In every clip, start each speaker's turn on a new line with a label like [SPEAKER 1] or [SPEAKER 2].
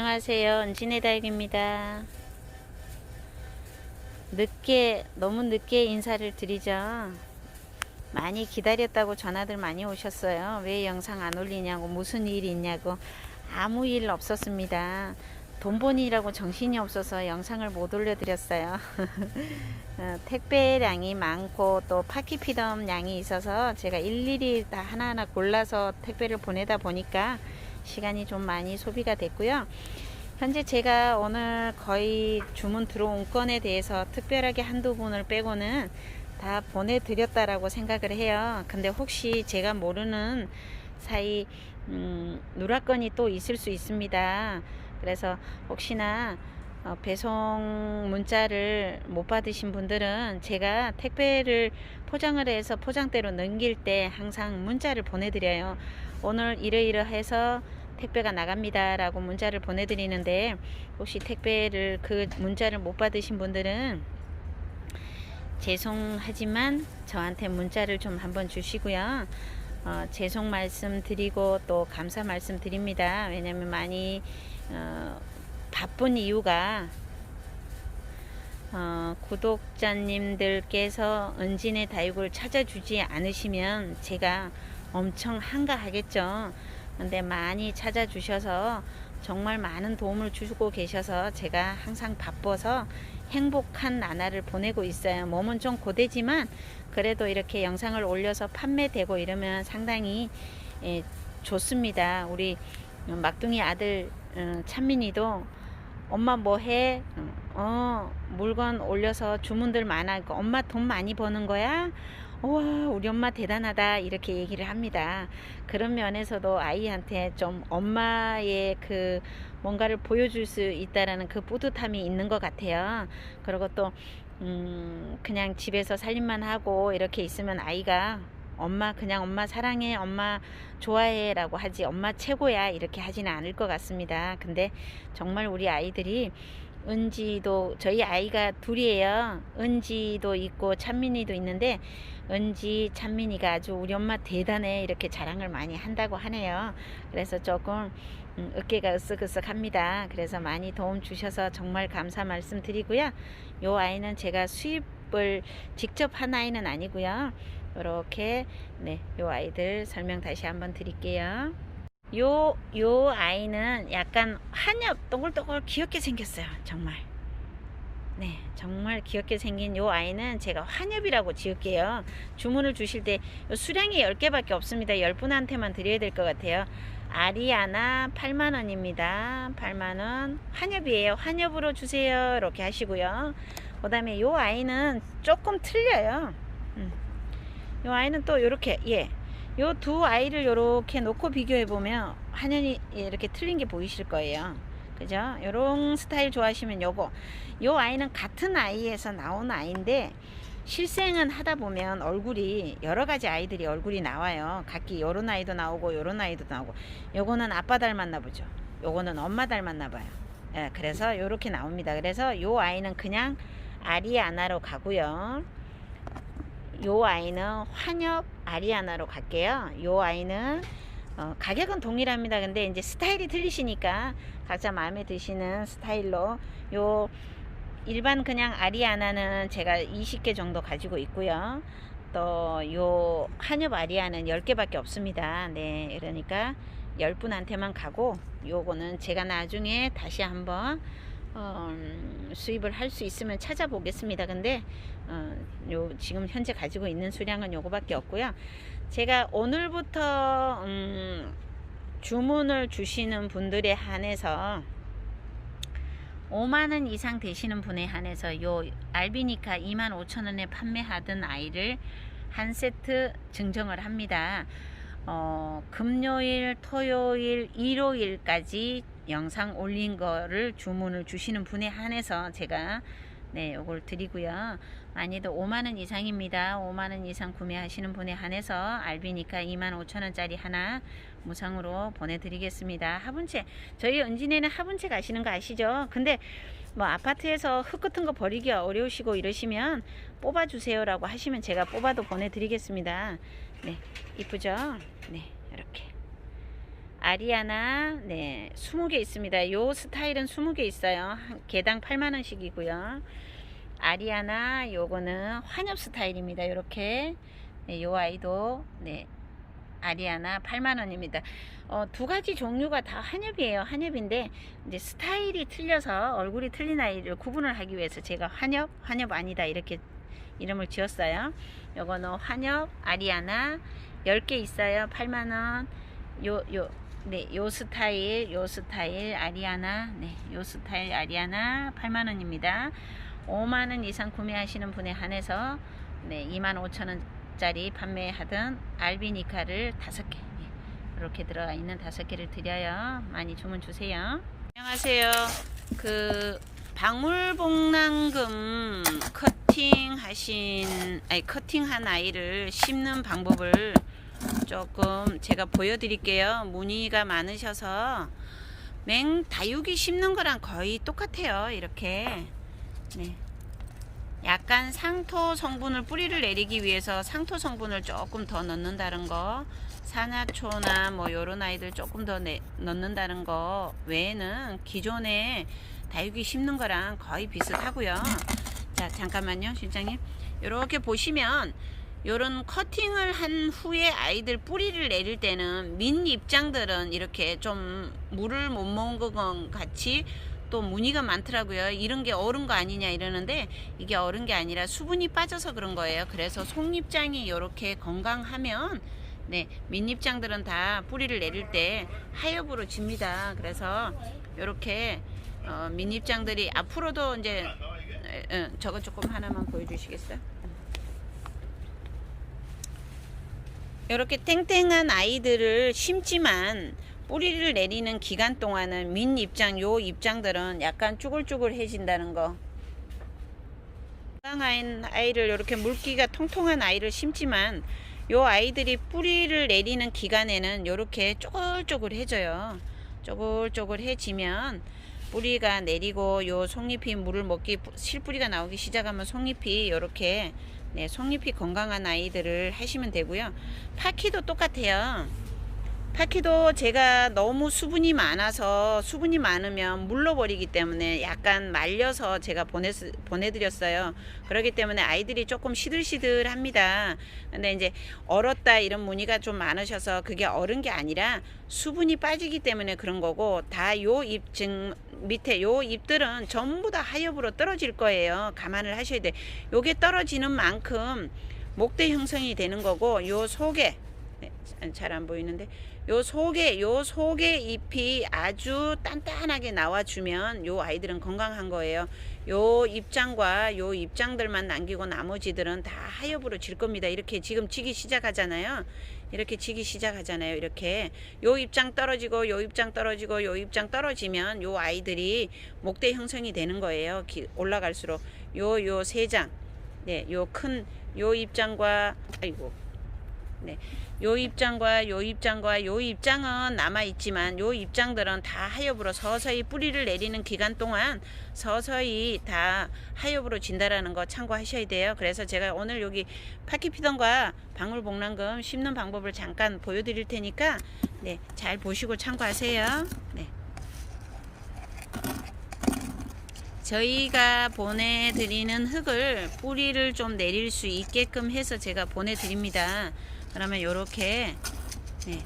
[SPEAKER 1] 안녕하세요. 은진의 다육입니다. 너무 늦게 인사를 드리죠. 많이 기다렸다고 전화들 많이 오셨어요. 왜 영상 안 올리냐고, 무슨 일이 있냐고. 아무 일 없었습니다. 돈 버니라고 정신이 없어서 영상을 못 올려드렸어요. 택배량이 많고 또 파키피덤 양이 있어서 제가 일일이 다 하나하나 골라서 택배를 보내다 보니까 시간이 좀 많이 소비가 됐고요. 현재 제가 오늘 거의 주문 들어온 건에 대해서 특별하게 한두 분을 빼고는 다 보내드렸다라고 생각을 해요. 근데 혹시 제가 모르는 사이 누락건이 또 있을 수 있습니다. 그래서 혹시나 배송 문자를 못 받으신 분들은 제가 택배를 포장을 해서 포장대로 넘길 때 항상 문자를 보내드려요. 오늘 이러이러해서 택배가 나갑니다 라고 문자를 보내드리는데, 혹시 택배를 그 문자를 못 받으신 분들은 죄송하지만 저한테 문자를 좀 한번 주시고요. 죄송 말씀 드리고 또 감사 말씀 드립니다. 왜냐면 많이 바쁜 이유가 구독자님들께서 은진의 다육을 찾아주지 않으시면 제가 엄청 한가하겠죠. 근데 많이 찾아주셔서 정말 많은 도움을 주고 계셔서 제가 항상 바빠서 행복한 나날을 보내고 있어요. 몸은 좀 고되지만 그래도 이렇게 영상을 올려서 판매되고 이러면 상당히 좋습니다. 우리 막둥이 아들 찬민이도 엄마 뭐해? 물건 올려서 주문들 많아. 엄마 돈 많이 버는 거야? 우와, 우리 엄마 대단하다, 이렇게 얘기를 합니다. 그런 면에서도 아이한테 좀 엄마의 그 뭔가를 보여줄 수 있다라는 그 뿌듯함이 있는 것 같아요. 그리고 또 그냥 집에서 살림만 하고 이렇게 있으면 아이가 엄마 그냥 엄마 사랑해, 엄마 좋아해 라고 하지 엄마 최고야 이렇게 하지는 않을 것 같습니다. 근데 정말 우리 아이들이, 은지도, 저희 아이가 둘이에요. 은지도 있고 찬민이도 있는데 은지, 찬민이가 아주 우리 엄마 대단해 이렇게 자랑을 많이 한다고 하네요. 그래서 조금 어깨가 으쓱으쓱합니다. 그래서 많이 도움 주셔서 정말 감사 말씀 드리고요. 요 아이는 제가 수입을 직접 한 아이는 아니고요. 이렇게 요 아이들 설명 다시 한번 드릴게요. 요 아이는 약간 한엽 동글동글 귀엽게 생겼어요. 정말 정말 귀엽게 생긴 요 아이는 제가 환엽이라고 지을게요. 주문을 주실 때 수량이 10개밖에 없습니다. 10분한테만 드려야 될 것 같아요. 아리아나 8만원입니다. 8만원 환엽이에요. 환엽으로 주세요 이렇게 하시고요. 그 다음에 요 아이는 조금 틀려요. 요 아이는 또 요렇게, 요 두 아이를 요렇게 놓고 비교해 보면 한연이 이렇게 틀린 게 보이실 거예요. 그죠? 요런 스타일 좋아하시면 요 아이는 같은 아이에서 나온 아이인데 실생은 하다 보면 얼굴이, 여러 가지 아이들이 얼굴이 나와요. 각기 요런 아이도 나오고 요런 아이도 나오고, 요거는 아빠 닮았나 보죠. 요거는 엄마 닮았나 봐요. 그래서 요렇게 나옵니다. 그래서 요 아이는 그냥 아리아나로 가고요. 요 아이는 환엽 아리아나로 갈게요. 요 아이는 가격은 동일합니다. 근데 이제 스타일이 틀리시니까 각자 마음에 드시는 스타일로, 요 일반 그냥 아리아나는 제가 20개 정도 가지고 있고요. 또 요 한엽 아리아는 10개밖에 없습니다. 그러니까 10분한테만 가고, 요거는 제가 나중에 다시 한번 수입을 할 수 있으면 찾아보겠습니다. 근데 요 지금 현재 가지고 있는 수량은 요거밖에 없고요. 제가 오늘부터 주문을 주시는 분들에 한해서 5만원 이상 되시는 분에 한해서 요 알비니카 25,000원에 판매하던 아이를 한 세트 증정을 합니다. 금요일, 토요일, 일요일까지 영상 올린 거를 주문을 주시는 분에 한해서 제가 요걸 드리고요. 많이도 5만원 이상입니다. 5만원 이상 구매하시는 분에 한해서 알비니카 25,000원짜리 하나 무상으로 보내드리겠습니다. 화분채, 저희 은진에는 화분채 가시는 거 아시죠? 근데 뭐 아파트에서 흙 같은 거 버리기 어려우시고 이러시면 뽑아주세요 라고 하시면 제가 뽑아도 보내드리겠습니다. 이쁘죠? 이렇게 아리아나, 네, 20개 있습니다. 요 스타일은 20개 있어요. 개당 8만원씩이고요. 아리아나, 요거는 환엽 스타일입니다. 요렇게. 네, 요 아이도, 네, 아리아나 8만원입니다. 두 가지 종류가 다 환엽이에요. 환엽인데, 이제 스타일이 틀려서 얼굴이 틀린 아이를 구분을 하기 위해서 제가 환엽 아니다. 이렇게 이름을 지었어요. 요거는 환엽, 아리아나 10개 있어요. 8만원. 네, 요 스타일 아리아나, 네, 요 스타일 아리아나 8만원입니다. 5만원 이상 구매하시는 분에 한해서, 네, 25,000원짜리 판매하던 알비니카를 5개, 이렇게 들어가 있는 5개를 드려요. 많이 주문 주세요. 안녕하세요. 방울복랑금 커팅한 아이를 심는 방법을 조금 제가 보여드릴게요. 문의가 많으셔서 다육이 심는 거랑 거의 똑같아요. 이렇게, 네, 약간 상토 성분을 뿌리를 내리기 위해서 상토 성분을 조금 더 넣는다는 거, 산화초나 뭐 요런 아이들 조금 더 넣는다는 거 외에는 기존에 다육이 심는 거랑 거의 비슷하고요. 자, 잠깐만요, 실장님. 이렇게 보시면 요런 커팅을 한 후에 아이들 뿌리를 내릴 때는 민 입장들은 이렇게 좀 물을 못 먹은 것 같이 또 무늬가 많더라고요. 이런 게 얼은 거 아니냐 이러는데, 이게 얼은 게 아니라 수분이 빠져서 그런 거예요. 그래서 속잎장이 이렇게 건강하면, 네, 민잎장들은 다 뿌리를 내릴 때 하엽으로 집니다. 그래서 이렇게 민잎장들이 앞으로도 이제 저거 조금 하나만 보여주시겠어요? 이렇게 탱탱한 아이들을 심지만 뿌리를 내리는 기간 동안은 요 입장들은 약간 쭈글쭈글해진다는 거. 건강한 아이를, 이렇게 물기가 통통한 아이를 심지만 요 아이들이 뿌리를 내리는 기간에는 이렇게 쪼글쪼글해져요. 쪼글쪼글해지면 뿌리가 내리고 요 속잎이 물을 먹기, 실뿌리가 나오기 시작하면 속잎이 이렇게, 네, 속잎이 건강한 아이들을 하시면 되고요. 파키도 똑같아요. 파키도 제가 너무 수분이 많으면 물러버리기 때문에 약간 말려서 제가 보내드렸어요. 그렇기 때문에 아이들이 조금 시들시들합니다. 근데 이제 얼었다 이런 무늬가 좀 많으셔서 그게 얼은 게 아니라 수분이 빠지기 때문에 그런 거고, 다 요 잎 밑에 요 잎들은 전부 다 하엽으로 떨어질 거예요. 감안을 하셔야 돼. 요게 떨어지는 만큼 목대 형성이 되는 거고, 요 속에, 네, 잘 안 보이는데, 요 속에 잎이 아주 단단하게 나와주면 요 아이들은 건강한 거예요. 요 입장과 요 입장들만 남기고 나머지들은 다 하엽으로 질 겁니다. 이렇게 지금 지기 시작하잖아요. 이렇게 요 입장 떨어지고 요 입장 떨어지고 요 입장 떨어지면 요 아이들이 목대 형성이 되는 거예요. 올라갈수록 요 세 장, 네, 요 입장과, 아이고, 네, 요 입장과 요 입장은 남아 있지만 요 입장들은 다 하엽으로 서서히 뿌리를 내리는 기간 동안 서서히 다 하엽으로 진다라는 거 참고하셔야 돼요. 그래서 제가 오늘 여기 파키피던과 방울복랑금 심는 방법을 잠깐 보여드릴 테니까, 네, 잘 보시고 참고하세요. 네. 저희가 보내드리는 흙을 뿌리를 좀 내릴 수 있게끔 해서 제가 보내드립니다. 그러면 요렇게, 네,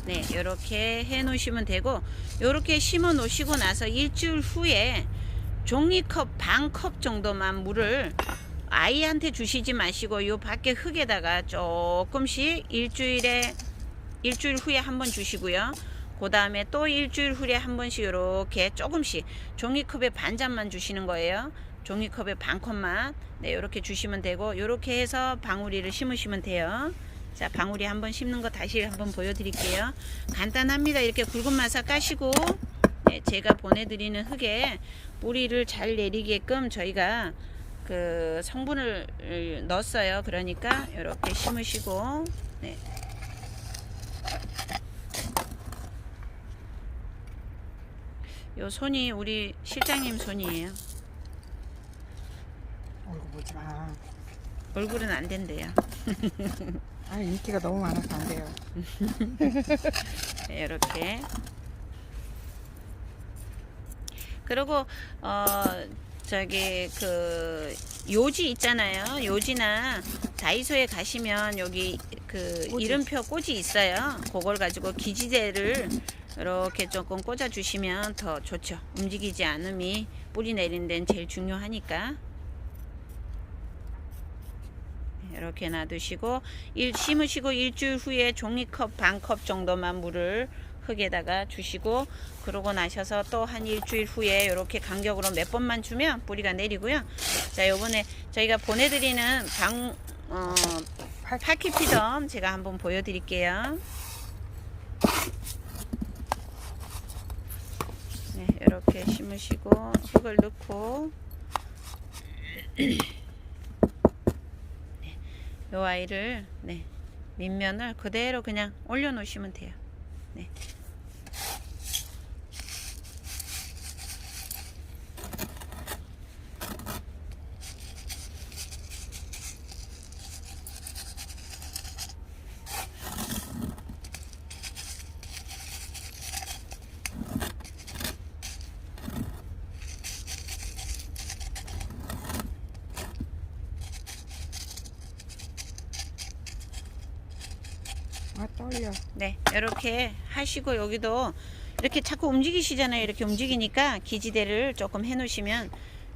[SPEAKER 1] 네, 요렇게 해 놓으시면 되고, 요렇게 심어 놓으시고 나서 일주일 후에 종이컵 반컵 정도만 물을 아이한테 주시지 마시고 요 밖에 흙에다가 조금씩 일주일 후에 한번 주시고요. 그 다음에 또 일주일 후에 한 번씩 이렇게 조금씩 종이컵에 반잔만 주시는 거예요. 종이컵에 반컵만, 네, 이렇게 주시면 되고, 이렇게 해서 방울이를 심으시면 돼요. 자, 방울이 한번 심는 거 다시 한번 보여드릴게요. 간단합니다. 이렇게 굵은 마사 까시고, 네, 제가 보내드리는 흙에 뿌리를 잘 내리게끔 저희가 그 성분을 넣었어요. 그러니까 이렇게 심으시고, 네. 요 손이 우리 실장님 손이에요.
[SPEAKER 2] 얼굴 보지 마.
[SPEAKER 1] 얼굴은 안 된대요.
[SPEAKER 2] 아, 인기가 너무 많아서 안 돼요.
[SPEAKER 1] 이렇게. 그리고 저기 그 요지 있잖아요. 요지나 다이소에 가시면 여기 그
[SPEAKER 2] 꼬지.
[SPEAKER 1] 이름표 꽂이 있어요. 그걸 가지고 기지대를 이렇게 조금 꽂아 주시면 더 좋죠. 움직이지 않음이 뿌리 내리는 데는 제일 중요하니까. 이렇게 놔두시고 심으시고 일주일 후에 종이컵 반컵 정도만 물을 흙에다가 주시고, 그러고 나셔서 또 한 일주일 후에 이렇게 간격으로 몇 번만 주면 뿌리가 내리고요. 자, 요번에 저희가 보내드리는 파키피덤 제가 한번 보여드릴게요. 네, 이렇게 심으시고 흙을 넣고 요 아이를 밑면을 그대로 그냥 올려 놓으시면 돼요. 네.
[SPEAKER 2] 아, 떨려.
[SPEAKER 1] 네, 이렇게 하시고 여기도 이렇게 자꾸 움직이시잖아요. 이렇게 움직이니까 기지대를 조금 해 놓으시면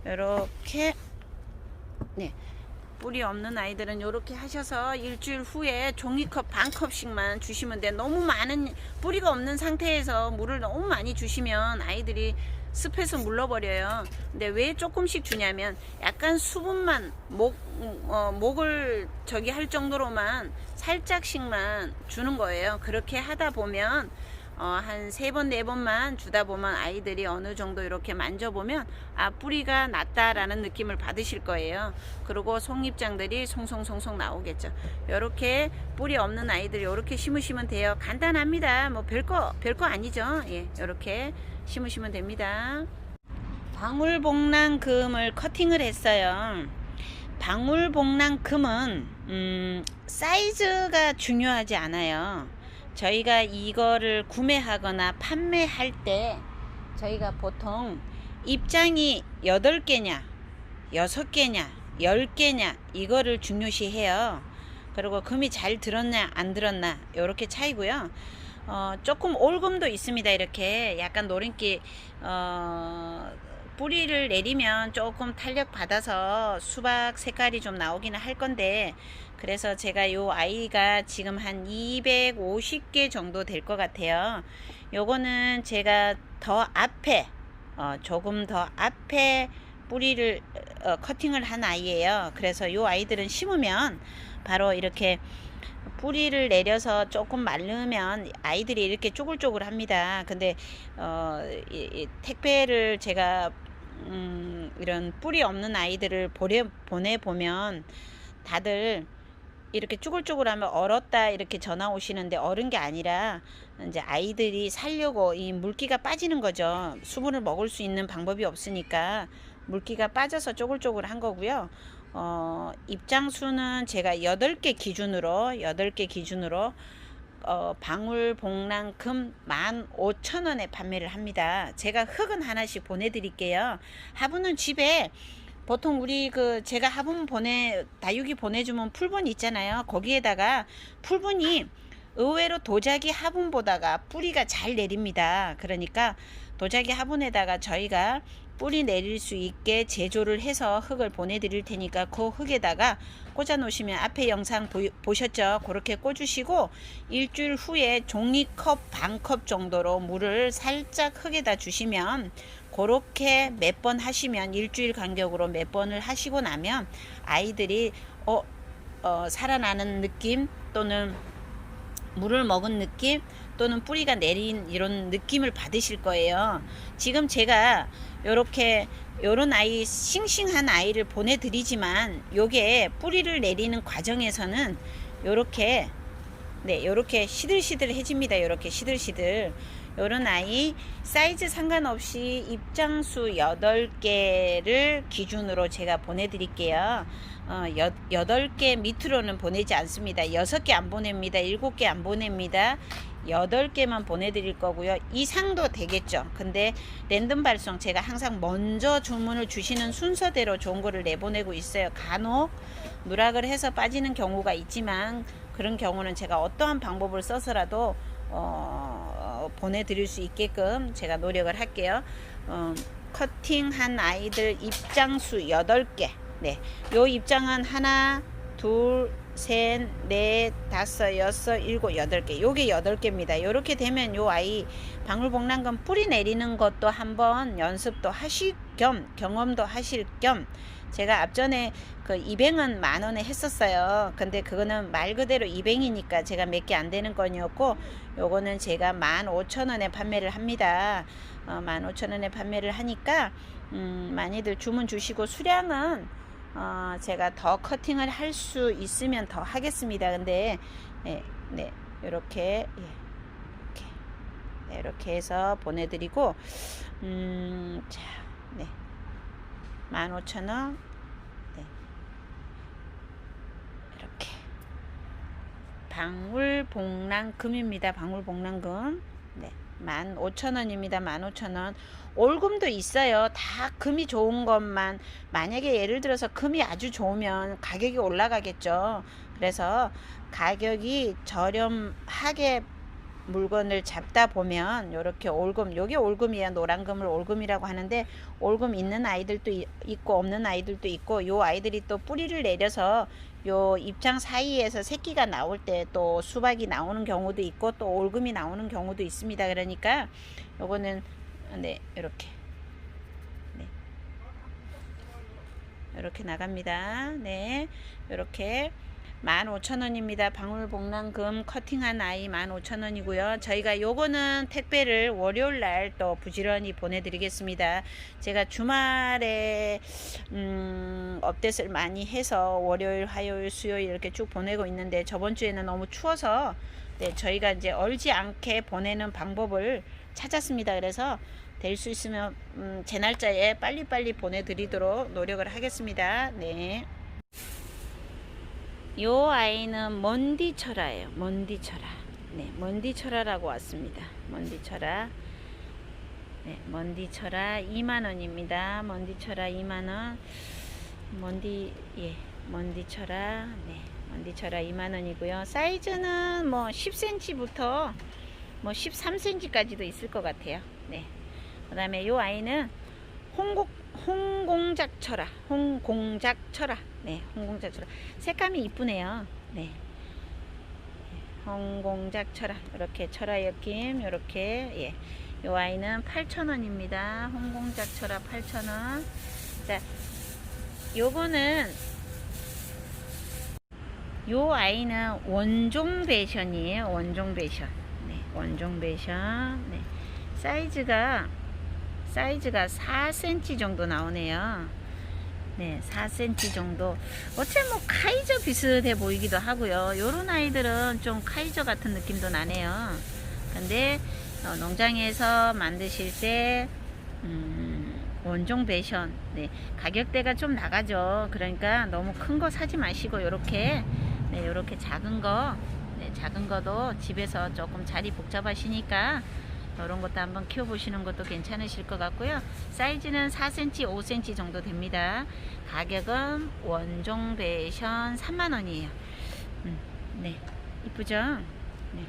[SPEAKER 1] 이렇게 뿌리 없는 아이들은 이렇게 하셔서 일주일 후에 종이컵 반컵씩만 주시면 돼. 너무 많은 뿌리가 없는 상태에서 물을 너무 많이 주시면 아이들이 습해서 물러버려요. 근데 왜 조금씩 주냐면 약간 수분만 목을 저기 할 정도로만 살짝씩만 주는 거예요. 그렇게 하다 보면 한 3번 4번만 주다 보면 아이들이 어느 정도 이렇게 만져보면 아, 뿌리가 났다라는 느낌을 받으실 거예요. 그리고 송잎장들이 송송송송 나오겠죠. 이렇게 뿌리 없는 아이들 이렇게 심으시면 돼요. 간단합니다. 뭐 별거 아니죠. 예, 이렇게 심으시면 됩니다. 방울복랑금을 커팅을 했어요. 방울복랑금은 사이즈가 중요하지 않아요. 저희가 이거를 구매하거나 판매할 때 저희가 보통 입장이 8개냐 6개냐 10개냐 이거를 중요시해요. 그리고 금이 잘 들었냐 안 들었나 요렇게 차이고요. 조금 올금도 있습니다. 이렇게 약간 노린기 뿌리를 내리면 조금 탄력 받아서 수박 색깔이 좀 나오기는 할 건데, 그래서 제가 요 아이가 지금 한 250개 정도 될 것 같아요. 요거는 제가 더 앞에 조금 더 앞에 뿌리를 커팅을 한 아이예요. 그래서 요 아이들은 심으면 바로 이렇게 뿌리를 내려서 조금 말르면 아이들이 이렇게 쪼글쪼글 합니다. 근데 이 택배를 제가 이런 뿌리 없는 아이들을 보내보면 다들 이렇게 쪼글쪼글하면 얼었다 이렇게 전화 오시는데, 얼은 게 아니라 이제 아이들이 살려고 이 물기가 빠지는 거죠. 수분을 먹을 수 있는 방법이 없으니까 물기가 빠져서 쪼글쪼글한 거고요. 입장수는 제가 8개 기준으로 방울복랑금 15,000원에 판매를 합니다. 제가 흙은 하나씩 보내드릴게요. 화분은 집에 보통 우리 제가 화분 다육이 보내주면 풀분 있잖아요. 거기에다가 풀분이 의외로 도자기 화분보다가 뿌리가 잘 내립니다. 그러니까 도자기 화분에다가 저희가 뿌리 내릴 수 있게 제조를 해서 흙을 보내드릴 테니까 그 흙에다가 꽂아 놓으시면, 앞에 영상 보셨죠? 그렇게 꽂으시고 일주일 후에 종이컵 반컵 정도로 물을 살짝 흙에다 주시면, 그렇게 몇 번 하시면 일주일 간격으로 몇 번을 하시고 나면 아이들이 살아나는 느낌, 또는 물을 먹은 느낌, 또는 뿌리가 내린 이런 느낌을 받으실 거예요. 지금 제가 요런 아이, 싱싱한 아이를 보내드리지만 요게 뿌리를 내리는 과정에서는 요렇게 시들시들 해집니다. 요렇게 시들시들. 요런 아이 사이즈 상관없이 입장수 8개를 기준으로 제가 보내드릴게요. 8개 밑으로는 보내지 않습니다. 6개 안 보냅니다. 7개 안 보냅니다. 8개만 보내드릴 거고요. 이상도 되겠죠. 근데 랜덤 발송 제가 항상 먼저 주문을 주시는 순서대로 좋은 거를 내보내고 있어요. 간혹 누락을 해서 빠지는 경우가 있지만 그런 경우는 제가 어떠한 방법을 써서라도 보내드릴 수 있게끔 제가 노력을 할게요. 커팅한 아이들 입장수 8개. 네, 요 입장은 하나, 둘, 셋, 넷, 다섯, 여섯, 일곱, 8개. 요게 8개입니다. 요렇게 되면 요 아이 방울복랑금 뿌리 내리는 것도 한번 연습도 하실 겸 경험도 하실 겸 제가 앞전에 그 입행은 10,000원에 했었어요. 근데 그거는 말 그대로 입행이니까 제가 몇 개 안 되는 건이었고, 요거는 제가 15,000원에 판매를 합니다. 15,000원에 판매를 하니까 많이들 주문 주시고, 수량은 제가 더 커팅을 할 수 있으면 더 하겠습니다. 근데 네, 요렇게 이렇게 해서 보내드리고, 자, 네, 15,000원. 네, 이렇게 방울복랑금입니다. 방울복랑금. 네, 15,000원입니다. 15,000원. 올금도 있어요. 다 금이 좋은 것만, 만약에 예를 들어서 금이 아주 좋으면 가격이 올라가겠죠. 그래서 가격이 저렴하게 물건을 잡다 보면 요렇게 올금, 요게 올금이야. 노란금을 올금이라고 하는데, 올금 있는 아이들도 있고 없는 아이들도 있고, 요 아이들이 또 뿌리를 내려서 요 입장 사이에서 새끼가 나올 때 또 수박이 나오는 경우도 있고 또 올금이 나오는 경우도 있습니다. 그러니까 요거는 네, 요렇게 네, 요렇게 나갑니다. 네, 요렇게 15,000원입니다. 방울복랑금 커팅한 아이 15,000원이고요. 저희가 요거는 택배를 월요일날 또 부지런히 보내드리겠습니다. 제가 주말에 업데이트를 많이 해서 월요일, 화요일, 수요일 이렇게 쭉 보내고 있는데, 저번 주에는 너무 추워서 네, 저희가 이제 얼지 않게 보내는 방법을 찾았습니다. 그래서 될 수 있으면 제 날짜에 빨리빨리 보내드리도록 노력을 하겠습니다. 네. 요 아이는 먼디철아예요. 먼디철아. 네, 먼디철아라고 왔습니다. 먼디철아. 네, 먼디철아 20,000원입니다. 먼디철아 20,000원. 먼디철아. 네, 먼디철아 20,000원이고요. 사이즈는 뭐 10cm부터 뭐 13cm까지도 있을 것 같아요. 네. 그다음에 요 아이는 홍공작철아. 홍공작철아. 네, 홍공작철아. 색감이 이쁘네요. 네. 홍공작철아. 이렇게 철아 엮임, 이렇게, 예. 요 아이는 8,000원입니다. 홍공작철아 8,000원. 자, 요거는, 요 아이는 원종 배션이에요. 원종 배션. 네, 원종 배션. 네. 사이즈가 4cm 정도 나오네요. 네, 4cm 정도. 어째 뭐 카이저 비슷해 보이기도 하고요. 요런 아이들은 좀 카이저 같은 느낌도 나네요. 근데 농장에서 만드실 때 원종 배션, 네, 가격대가 좀 나가죠. 그러니까 너무 큰 거 사지 마시고 요렇게, 네, 요렇게 작은 거, 네, 작은 거도 집에서 조금 자리 복잡하시니까 이런 것도 한번 키워보시는 것도 괜찮으실 것 같고요. 사이즈는 4cm, 5cm 정도 됩니다. 가격은 원종 배션 30,000원이에요. 네, 이쁘죠? 네.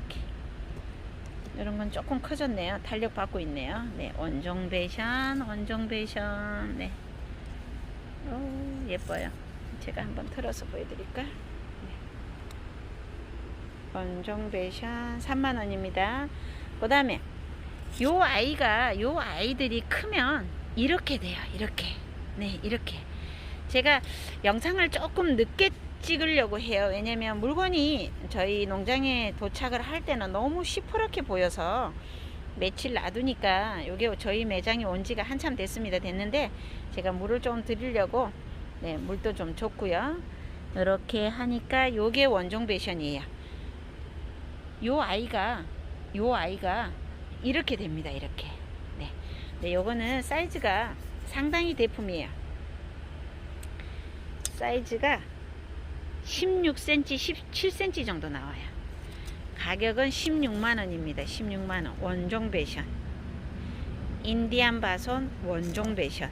[SPEAKER 1] 이렇게. 이런 건 조금 커졌네요. 탄력 받고 있네요. 네, 원종 배션, 원종 배션. 네, 오, 예뻐요. 제가 한번 틀어서 보여드릴까요? 원종 배션 30,000원입니다. 그 다음에 요 아이들이 크면 이렇게 돼요. 이렇게. 네, 이렇게. 제가 영상을 조금 늦게 찍으려고 해요. 왜냐면 물건이 저희 농장에 도착을 할 때는 너무 시퍼렇게 보여서 며칠 놔두니까, 요게 저희 매장에 온 지가 한참 됐는데 제가 물을 좀 드리려고, 네, 물도 좀 줬고요. 이렇게 하니까 요게 원종 배션이에요. 요 아이가 요 아이가 이렇게 됩니다. 이렇게. 네. 네, 요거는 사이즈가 상당히 대품이에요. 사이즈가 16cm, 17cm 정도 나와요. 가격은 16만원입니다. 16만원. 원종 배션. 인디안 바손 원종 배션.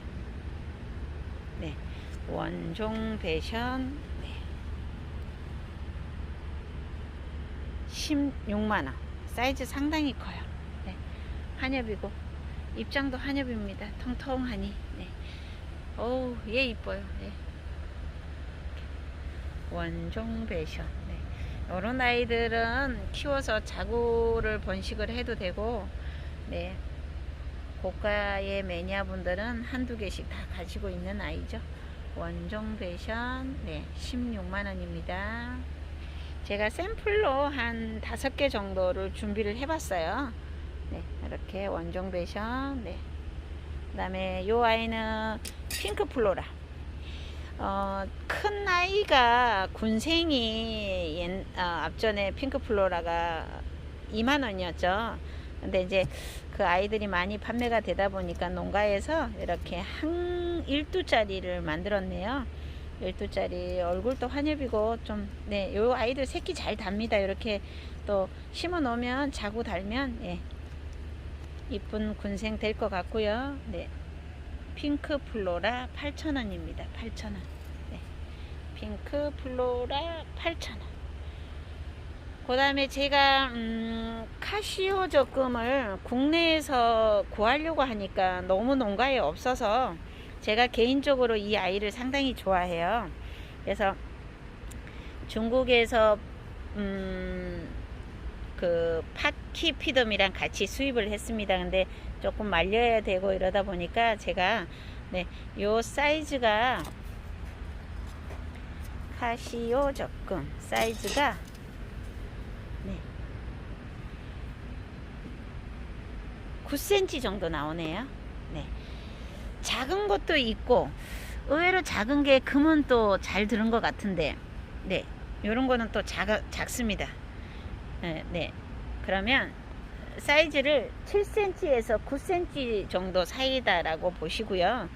[SPEAKER 1] 네. 원종 배션. 네. 16만원. 사이즈 상당히 커요. 네. 한엽이고, 입장도 한엽입니다. 통통하니. 네. 어우, 얘 이뻐요. 네. 원종 배션. 네. 이런 아이들은 키워서 자구를 번식을 해도 되고, 네. 고가의 매니아 분들은 한두 개씩 다 가지고 있는 아이죠. 원종 배션. 네. 16만원입니다. 제가 샘플로 한 5개 정도를 준비를 해봤어요. 네. 이렇게 원종 배션. 네. 그 다음에 요 아이는 핑크 플로라. 큰 아이가 군생이 앞전에 핑크 플로라가 2만원이었죠. 근데 이제 그 아이들이 많이 판매가 되다 보니까 농가에서 이렇게 한 1두짜리를 만들었네요. 1두짜리. 얼굴도 환엽이고 좀, 네, 요 아이들 새끼 잘 답니다. 이렇게 또 심어 놓으면 자구 달면, 예, 이쁜 군생 될 것 같고요. 네. 핑크 플로라 8,000원입니다. 8,000원. 네. 핑크 플로라 8,000원. 그 다음에 제가 카시오 적금을 국내에서 구하려고 하니까 너무 농가에 없어서 제가 개인적으로 이 아이를 상당히 좋아해요. 그래서 중국에서 그 파키 피덤이랑 같이 수입을 했습니다. 근데 조금 말려야 되고 이러다 보니까 제가, 네, 요 사이즈가 카시오 적금 사이즈가, 네, 9cm 정도 나오네요. 네. 작은 것도 있고 의외로 작은 게 금은 또 잘 들은 것 같은데, 네, 요런 거는 또 작습니다. 네, 네. 그러면 사이즈를 7cm에서 9cm 정도 사이다라고 보시고요.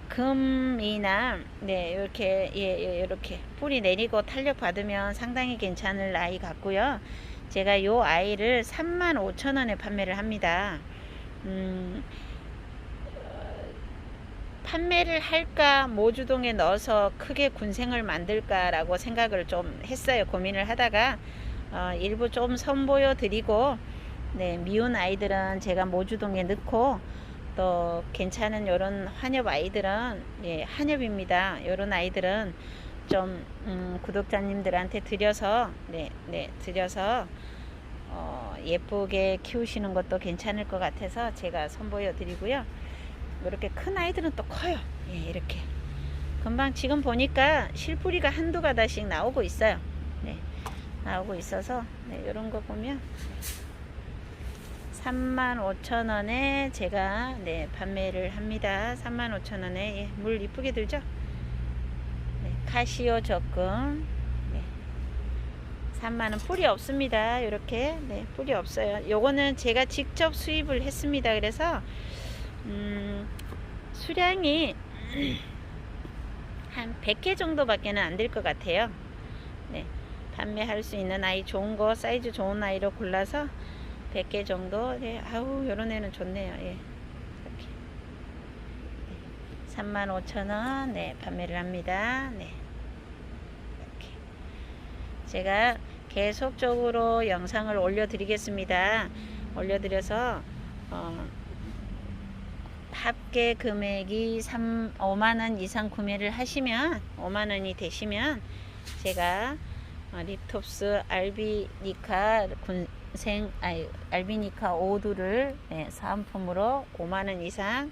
[SPEAKER 1] 금이나, 네, 이렇게, 예, 이렇게 뿌리 내리고 탄력 받으면 상당히 괜찮을 아이 같고요. 제가 요 아이를 35,000원에 판매를 합니다. 판매를 할까, 모주동에 넣어서 크게 군생을 만들까라고 생각을 좀 했어요. 고민을 하다가 일부 좀 선보여 드리고, 네, 미운 아이들은 제가 모주동에 넣고, 또 괜찮은 요런 한엽 아이들은, 예, 한엽입니다. 요런 아이들은 좀 구독자님들한테 드려서, 네, 네, 드려서 예쁘게 키우시는 것도 괜찮을 것 같아서 제가 선보여 드리고요. 이렇게 큰 아이들은 또 커요. 예, 이렇게 금방 지금 보니까 실뿌리가 한두 가닥씩 나오고 있어요. 네, 나오고 있어서, 네, 이런 거 보면 35,000원에 제가, 네, 판매를 합니다. 35,000원에. 예, 물 이쁘게 들죠? 네, 카시오 적금. 네, 3만원. 뿌리 없습니다. 이렇게, 네, 뿌리 없어요. 요거는 제가 직접 수입을 했습니다. 그래서 수량이 한 100개 정도밖에 안 될 것 같아요. 네, 판매할 수 있는 아이, 좋은 거, 사이즈 좋은 아이로 골라서 100개 정도. 네, 아우, 요런 애는 좋네요. 예, 이렇게. 네, 35,000원. 네, 판매를 합니다. 네, 이렇게. 제가 계속적으로 영상을 올려드리겠습니다. 올려드려서 합계 금액이 5만원 이상 구매를 하시면, 5만원이 되시면 제가 립톱스 알비니카 알비니카 오두를, 네, 사은품으로 5만원 이상,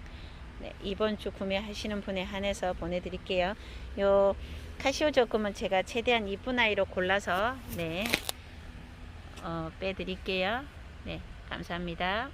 [SPEAKER 1] 네, 이번 주 구매하시는 분에 한해서 보내드릴게요. 요 카시오 적금은 제가 최대한 이쁜 아이로 골라서, 네, 빼드릴게요. 네, 감사합니다.